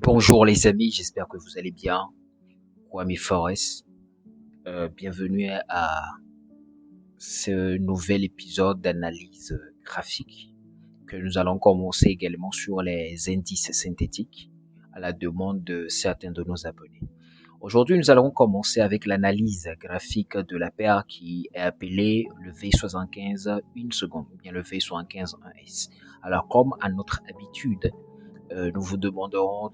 Bonjour les amis, j'espère que vous allez bien. Kwame Forest, bienvenue à ce nouvel épisode d'analyse graphique que nous allons commencer également sur les indices synthétiques à la demande de certains de nos abonnés. Aujourd'hui, nous allons commencer avec l'analyse graphique de la paire qui est appelée le V75 1 seconde, ou bien le V75 1S. Alors, comme à notre habitude, nous vous demanderons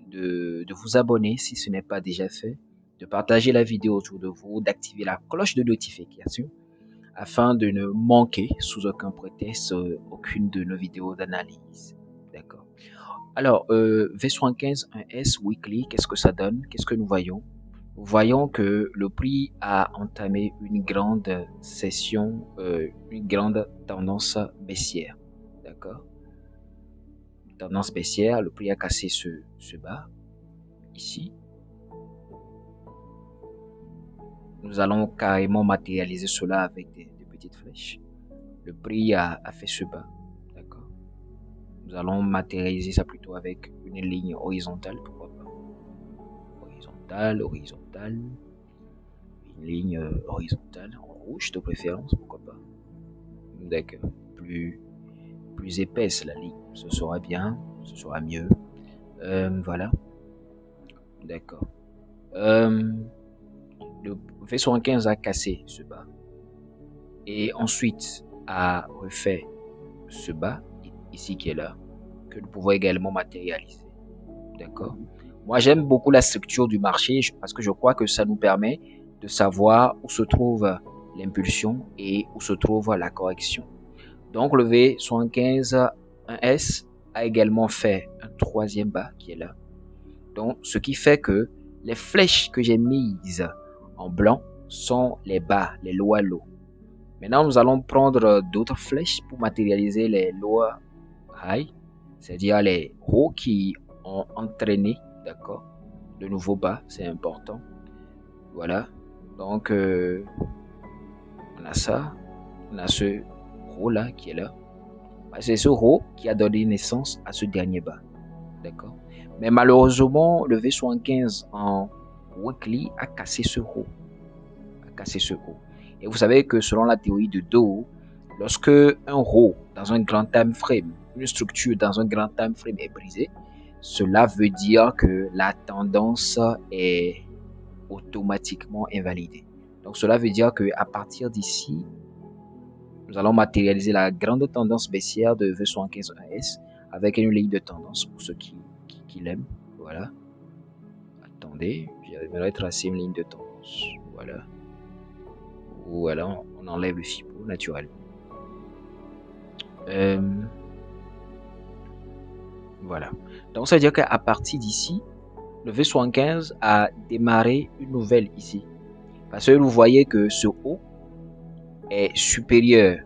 de vous abonner si ce n'est pas déjà fait, de partager la vidéo autour de vous, d'activer la cloche de notification afin de ne manquer sous aucun prétexte aucune de nos vidéos d'analyse. D'accord. Alors, V75 1S Weekly, qu'est-ce que ça donne? Qu'est-ce que nous voyons? Nous voyons que le prix a entamé une grande session, une grande tendance baissière. D'accord. Tendance baissière, le prix a cassé ce bas ici. Nous allons carrément matérialiser cela avec des petites flèches. Le prix a fait ce bas, d'accord. Nous allons matérialiser ça plutôt avec une ligne horizontale, pourquoi pas. Horizontale, une ligne horizontale en rouge de préférence, pourquoi pas. D'accord, plus épaisse la ligne, ce sera bien, ce sera mieux. Voilà, d'accord. Le V75 a cassé ce bas et ensuite a refait ce bas ici qui est là, que nous pouvons également matérialiser. D'accord. Moi, j'aime beaucoup la structure du marché parce que je crois que ça nous permet de savoir où se trouve l'impulsion et où se trouve la correction. Donc, le V75 1S a également fait un troisième bas qui est là. Donc, ce qui fait que les flèches que j'ai mises en blanc sont les bas, les lower low. Maintenant, nous allons prendre d'autres flèches pour matérialiser les lower high, c'est-à-dire les hauts qui ont entraîné, d'accord, le nouveau bas, c'est important. Voilà. Donc, on a ça, on a ce haut là qui est là. C'est ce haut qui a donné naissance à ce dernier bas, d'accord. Mais malheureusement, le V75 en weekly a cassé ce haut. Et vous savez que selon la théorie de Dow, lorsque un haut dans un grand time frame, une structure dans un grand time frame est brisée, cela veut dire que la tendance est automatiquement invalidée. Donc cela veut dire que à partir d'ici, nous allons matérialiser la grande tendance baissière de V75S avec une ligne de tendance pour ceux qui l'aiment. Voilà. Attendez, j'aimerais tracer une ligne de tendance. Voilà. Voilà, on enlève le FIBO naturellement. Voilà. Donc ça veut dire qu'à partir d'ici, le V75 a démarré une nouvelle ici. Parce que vous voyez que ce haut est supérieur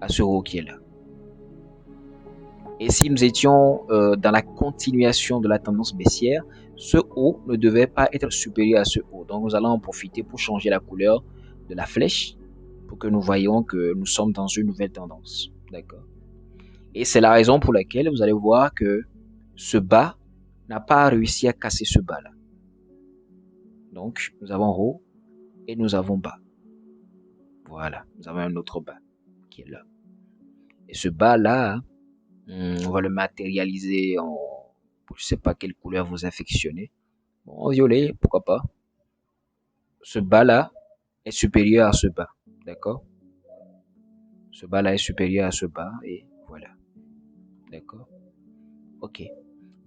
à ce haut qui est là. Et si nous étions dans la continuation de la tendance baissière, ce haut ne devait pas être supérieur à ce haut. Donc nous allons en profiter pour changer la couleur de la flèche pour que nous voyons que nous sommes dans une nouvelle tendance. D'accord. Et c'est la raison pour laquelle vous allez voir que ce bas n'a pas réussi à casser ce bas là. Donc nous avons haut et nous avons bas. Voilà, nous avons un autre bas qui est là. Et ce bas là, on va le matérialiser en, je sais pas quelle couleur vous affectionnez. Bon, en violet, pourquoi pas. Ce bas là est supérieur à ce bas, d'accord. Ce bas là est supérieur à ce bas et voilà, d'accord. Ok.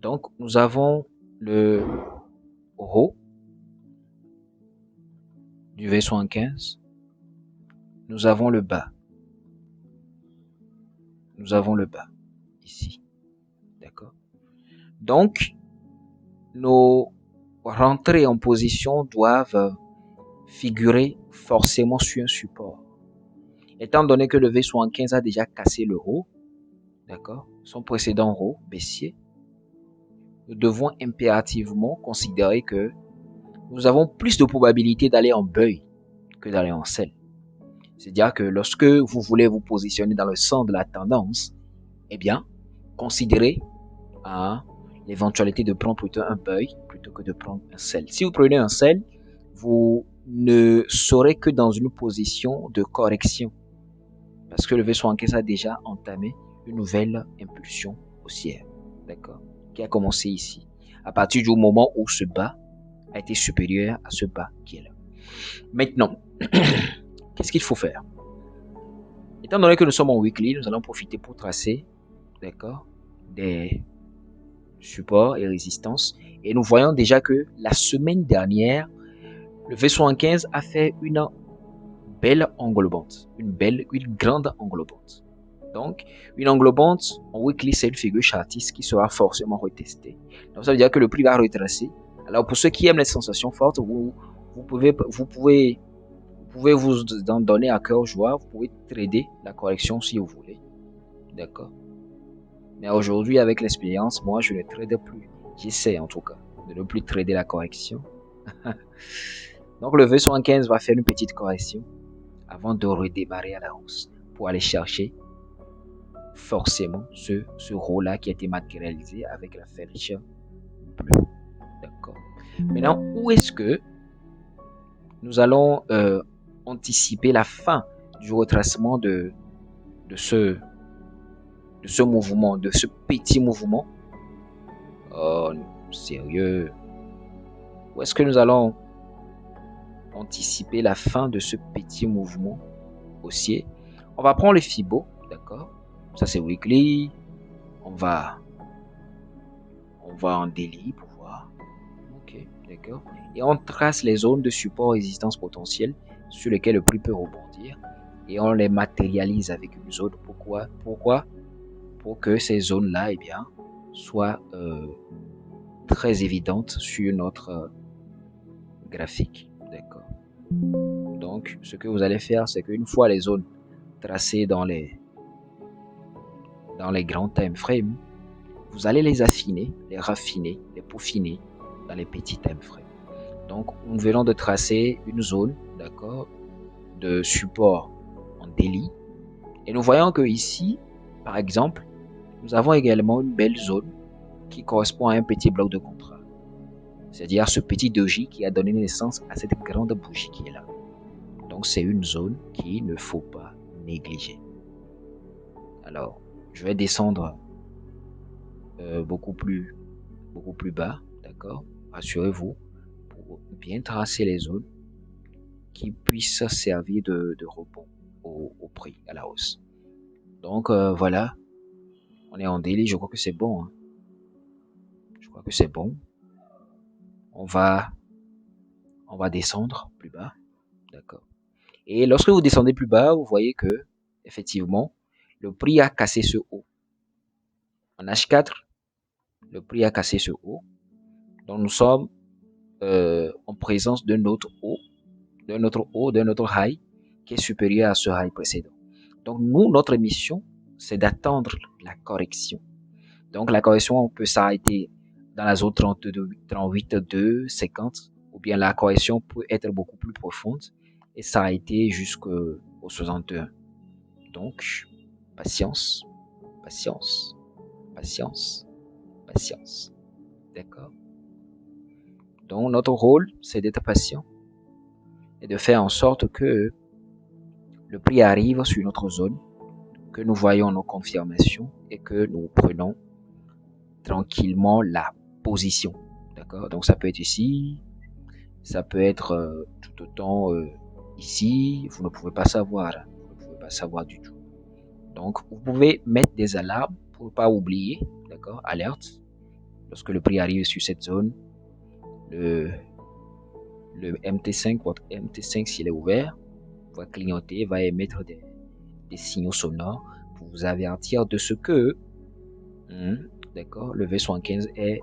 Donc nous avons le haut du V75. Nous avons le bas. Nous avons le bas ici. D'accord. Donc, nos rentrées en position doivent figurer forcément sur un support. Étant donné que le V75 a déjà cassé le haut, d'accord, son précédent haut baissier, nous devons impérativement considérer que nous avons plus de probabilité d'aller en buy que d'aller en sell. C'est-à-dire que lorsque vous voulez vous positionner dans le centre de la tendance, eh bien, considérez l'éventualité de prendre plutôt un buy plutôt que de prendre un sell. Si vous prenez un sell, vous ne serez que dans une position de correction parce que le V75 a déjà entamé une nouvelle impulsion haussière, d'accord, qui a commencé ici, à partir du moment où ce bas a été supérieur à ce bas qui est là. Maintenant, qu'est-ce qu'il faut faire? Étant donné que nous sommes en weekly, nous allons profiter pour tracer, d'accord, des supports et résistances. Et nous voyons déjà que la semaine dernière, le V75 a fait une belle englobante, une grande englobante. Donc, une englobante en weekly, c'est une figure chartiste qui sera forcément retestée. Donc, ça veut dire que le prix va retracer. Alors, pour ceux qui aiment les sensations fortes, vous pouvez vous en donner à cœur joie. Vous pouvez trader la correction si vous voulez. D'accord. Mais aujourd'hui, avec l'expérience, moi, je ne trade plus. J'essaie en tout cas de ne plus trader la correction. Donc, le V75 va faire une petite correction avant de redémarrer à la hausse pour aller chercher forcément ce rôle-là qui a été matérialisé avec la flèche bleue. D'accord. Maintenant, où est-ce que nous allons anticiper la fin du retracement de ce mouvement, de ce petit mouvement? Oh, sérieux. Où est-ce que nous allons anticiper la fin de ce petit mouvement haussier? On va prendre les Fibo, d'accord? Ça c'est weekly. On va en daily pour voir. Ok, d'accord. Et on trace les zones de support résistance potentielle sur lesquelles le prix peut rebondir et on les matérialise avec une zone. Pourquoi? Pour que ces zones-là, eh bien, soient très évidentes sur notre graphique. D'accord. Donc, ce que vous allez faire, c'est qu'une fois les zones tracées dans les grands time frames, vous allez les affiner, les raffiner, les peaufiner dans les petits time frames. Donc, nous venons de tracer une zone, d'accord, de support en daily. Et nous voyons que ici, par exemple, nous avons également une belle zone qui correspond à un petit bloc de contrat. C'est-à-dire ce petit doji qui a donné naissance à cette grande bougie qui est là. Donc, c'est une zone qu'il ne faut pas négliger. Alors, je vais descendre beaucoup plus bas, d'accord? Rassurez-vous, pour bien tracer les zones qui puissent servir de rebond au prix, à la hausse. Donc, voilà, on est en daily, je crois que c'est bon. Hein. Je crois que c'est bon. On va descendre plus bas, d'accord? Et lorsque vous descendez plus bas, vous voyez que, effectivement, le prix a cassé ce haut. En H4, le prix a cassé ce haut. Donc, nous sommes en présence d'un autre haut, d'un autre high qui est supérieur à ce high précédent. Donc, nous, notre mission, c'est d'attendre la correction. Donc, la correction, on peut s'arrêter dans la zone 32, 38, 2, 50, ou bien la correction peut être beaucoup plus profonde et s'arrêter jusqu'au 61. Donc, patience, patience, patience, patience. D'accord? Donc, notre rôle, c'est d'être patient et de faire en sorte que le prix arrive sur notre zone, que nous voyons nos confirmations et que nous prenons tranquillement la position. D'accord? Donc, ça peut être ici, ça peut être tout autant ici, vous ne pouvez pas savoir, vous ne pouvez pas savoir du tout. Donc, vous pouvez mettre des alarmes pour ne pas oublier, d'accord, alerte, lorsque le prix arrive sur cette zone, le MT5, votre MT5 s'il est ouvert, va clignoter, va émettre des signaux sonores pour vous avertir de ce que, d'accord, le V75 est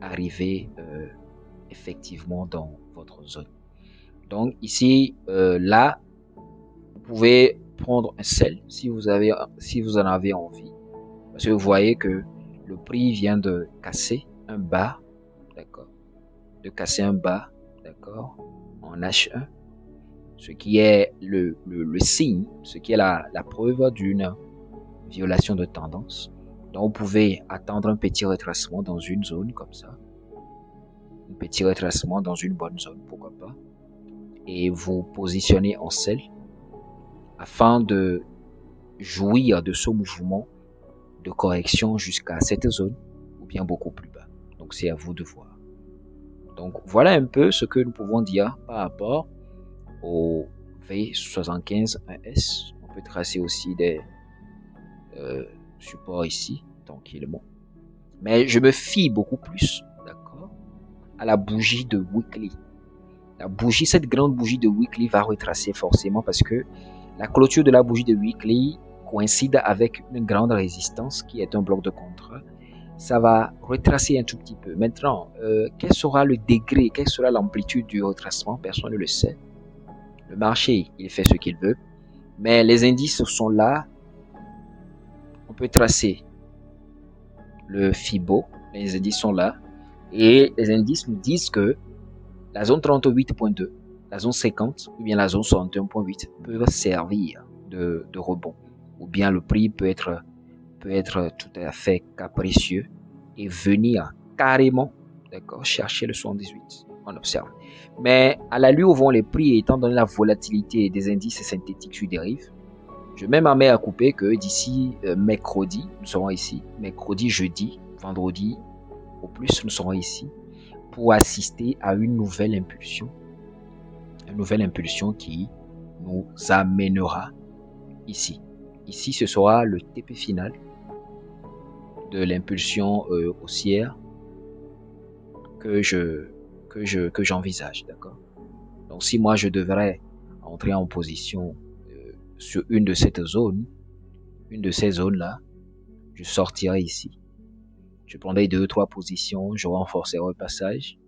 arrivé effectivement dans votre zone. Donc ici, là, vous pouvez prendre un sell si vous en avez envie, parce que vous voyez que le prix vient de casser un bas, d'accord, d'accord, en H1, ce qui est le signe, ce qui est la preuve d'une violation de tendance. Donc, vous pouvez attendre un petit retracement dans une zone comme ça. Un petit retracement dans une bonne zone, pourquoi pas. Et vous positionnez en sell afin de jouir de ce mouvement de correction jusqu'à cette zone ou bien beaucoup plus bas. Donc, c'est à vous de voir. Donc, voilà un peu ce que nous pouvons dire par rapport au V75-1S. On peut tracer aussi des supports ici, tranquillement. Mais je me fie beaucoup plus, d'accord, à la bougie de weekly. La bougie, cette grande bougie de weekly va retracer forcément parce que la clôture de la bougie de weekly coïncide avec une grande résistance qui est un bloc de contrat. Ça va retracer un tout petit peu. Maintenant, quel sera le degré, quelle sera l'amplitude du retracement? Personne ne le sait. Le marché, il fait ce qu'il veut. Mais les indices sont là. On peut tracer le FIBO. Les indices sont là. Et les indices nous disent que la zone 38.2, la zone 50 ou bien la zone 61.8 peuvent servir de rebond. Ou bien le prix peut être tout à fait capricieux et venir carrément, d'accord, chercher le 78. On observe. Mais à la lui où vont les prix, étant donné la volatilité des indices synthétiques sur dérive, je mets ma main à couper que d'ici mercredi, nous serons ici. Mercredi, jeudi, vendredi, au plus, nous serons ici pour assister à une nouvelle impulsion. Une nouvelle impulsion qui nous amènera ici. Ici, ce sera le TP final de l'impulsion haussière que j'envisage, d'accord? Donc, si moi, je devrais entrer en position sur une de ces zones-là, je sortirai ici. Je prendrai 2 ou 3 positions, je renforcerai le passage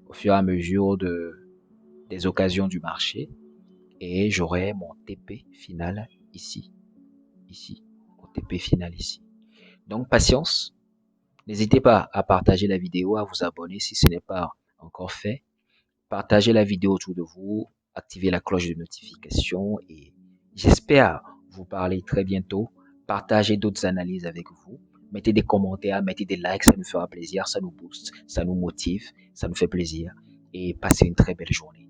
au fur et à mesure des occasions du marché et j'aurai mon TP final ici, mon TP final ici. Donc, patience. N'hésitez pas à partager la vidéo, à vous abonner si ce n'est pas encore fait. Partagez la vidéo autour de vous, activez la cloche de notification et j'espère vous parler très bientôt. Partagez d'autres analyses avec vous. Mettez des commentaires, mettez des likes, ça nous fera plaisir, ça nous booste, ça nous motive, ça nous fait plaisir. Et passez une très belle journée.